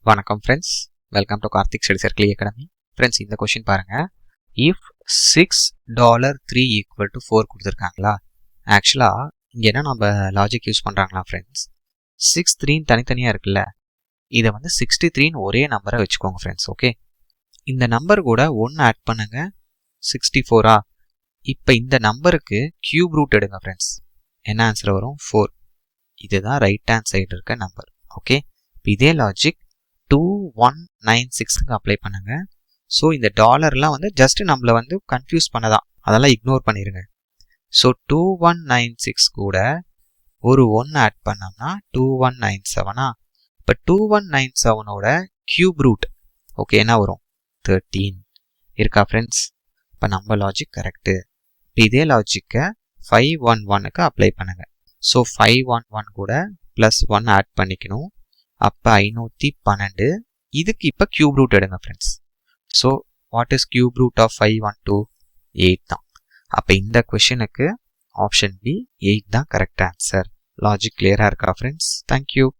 வணக்கம் friends, welcome to Karthik study circle academy. Friends, இந்த question பாருங்க. இஃப் $6 3 = 4 கொடுத்துருக்காங்களா? ஆக்சுவலாக இங்கே என்ன நம்ம லாஜிக் யூஸ் பண்ணுறாங்களா ஃப்ரெண்ட்ஸ், 6 3 தனித்தனியாக இருக்குல்ல, இதை வந்து 63 ஒரே நம்பரை வச்சுக்கோங்க ஃப்ரெண்ட்ஸ். ஓகே, இந்த நம்பர் கூட 1 ஆட் பண்ணுங்க, 64. இப்போ இந்த நம்பருக்கு கியூப் ரூட் எடுங்க ஃப்ரெண்ட்ஸ். என்ன ஆன்சர் வரும்? 4. இதுதான் ரைட் ஹேண்ட் சைடு இருக்க நம்பர். ஓகே, இதே லாஜிக் 2196க்கு அப்ளை பண்ணுங்க. ஸோ இந்த டாலர்லாம் வந்து ஜஸ்ட் நம்மளை வந்து கன்ஃபியூஸ் பண்ணதான், அதெல்லாம் இக்னோர் பண்ணிடுங்க. ஸோ 2196 கூட ஒரு 1 ஆட் பண்ணோம்னா 2197. இப்போ 2197ஓட கியூப் ரூட் ஓகே என்ன வரும்? 13 இருக்கா ஃப்ரெண்ட்ஸ்? இப்போ நம்ம லாஜிக் கரெக்டு. இதே லாஜிக்கை 511க்கு அப்ளை பண்ணுங்க. ஸோ 511 கூட +1 ஆட் பண்ணிக்கணும். அப்போ 512. இதுக்கு இப்போ கியூப் ரூட் எடுங்க friends. So what is cube root of 512? 8 தான். அப்போ இந்த கொஷனுக்கு ஆப்ஷன் பி 8 தான் கரெக்ட் ஆன்சர். லாஜிக் கிளியராக இருக்கா ஃப்ரெண்ட்ஸ்? தேங்க்யூ.